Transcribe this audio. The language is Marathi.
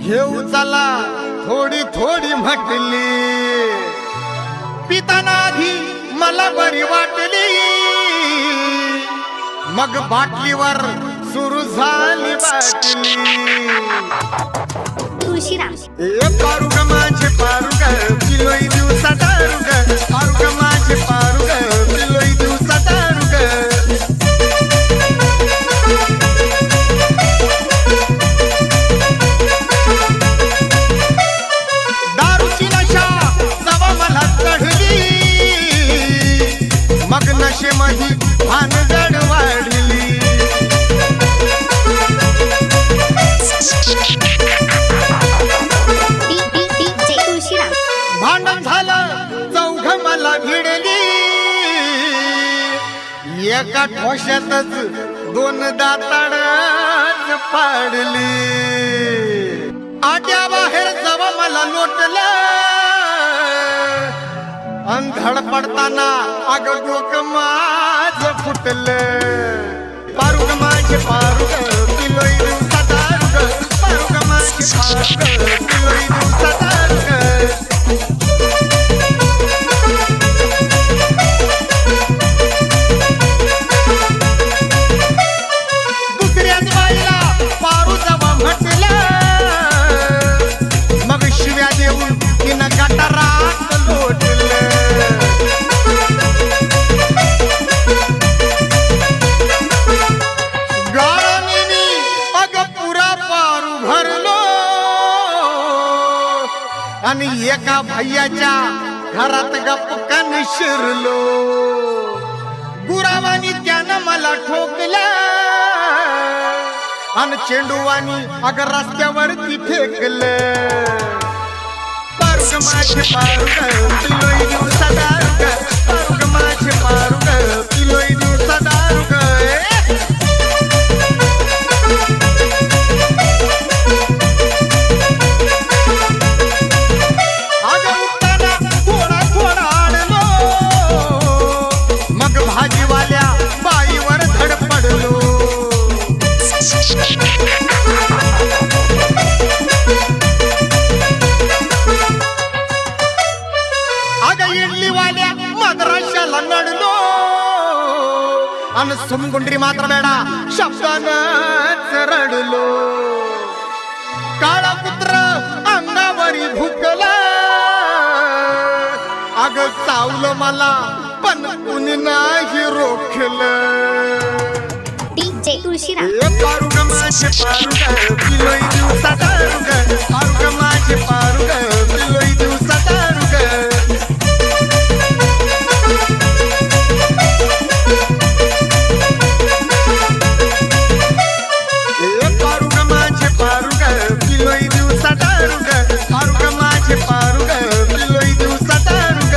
घेऊ चला थोडी थोडी म्हटली, पिताना आधी मला बरी वाटली, मग बाटलीवर सुरू झाली बाटली। पारू ग माझे पारू ग पिलोई दिवसा दारू ग, पारू ग माझे पारू ग पिलोई दिवसा दारू ग। दारूची नशा जवा मला चढली, मग नशेमध्ये भानगड वाढली। भांडण झालं चौघ मला भिडली, एका ठोशातच दोन दाताडच पाडली। आट्या बाहेर जवा मला लोटलं, अंधड पडताना अग डोकं माझं फुटलं। पारू ग माझे पारू ग पिलोई दिवसा दारू ग, पारू ग माझे पारू ग पिलोई दिवसा दारू ग। दुसऱ्याच बाईला पारू जवा म्हटलं, मग शिव्या देऊन तिनं गटारात लोटलं। गाळणीनी अग पुरा पारू भरलो, आणि एका भैयाच्या घरात गपकन शिरलो। गुरावानी त्यानं मला ठोकलं, आणि चेंडूवानी अग रस्त्यावरती फेकलं। पारू ग माझे पारू ग पिलोई दिवसा दारू ग, पारू ग माझे पारू ग पिलोई दिवसा दारू ग। अगं उठताना थोडा थोडा आडलो, मग भाजीवाल्या बाईवर धडपडलो। अगं इडलीवाल्या मद्राशाला नडलो, आणि सुमगुंडरी मात्र बेडा शब्दानच रडलो। काळा कुत्र अंगावरी भुकला, अग चावलं मला पण कुणी नाही रोखलं। पारू ग माझे पारू ग पिलोई दिवसा दारू ग, पारू ग माझे पारू ग पिलोई दिवसा दारू ग। पारू ग माझे पारू ग पिलोई दिवसा दारू ग, पारू ग माझे पारू ग पिलोई दिवसा दारू ग।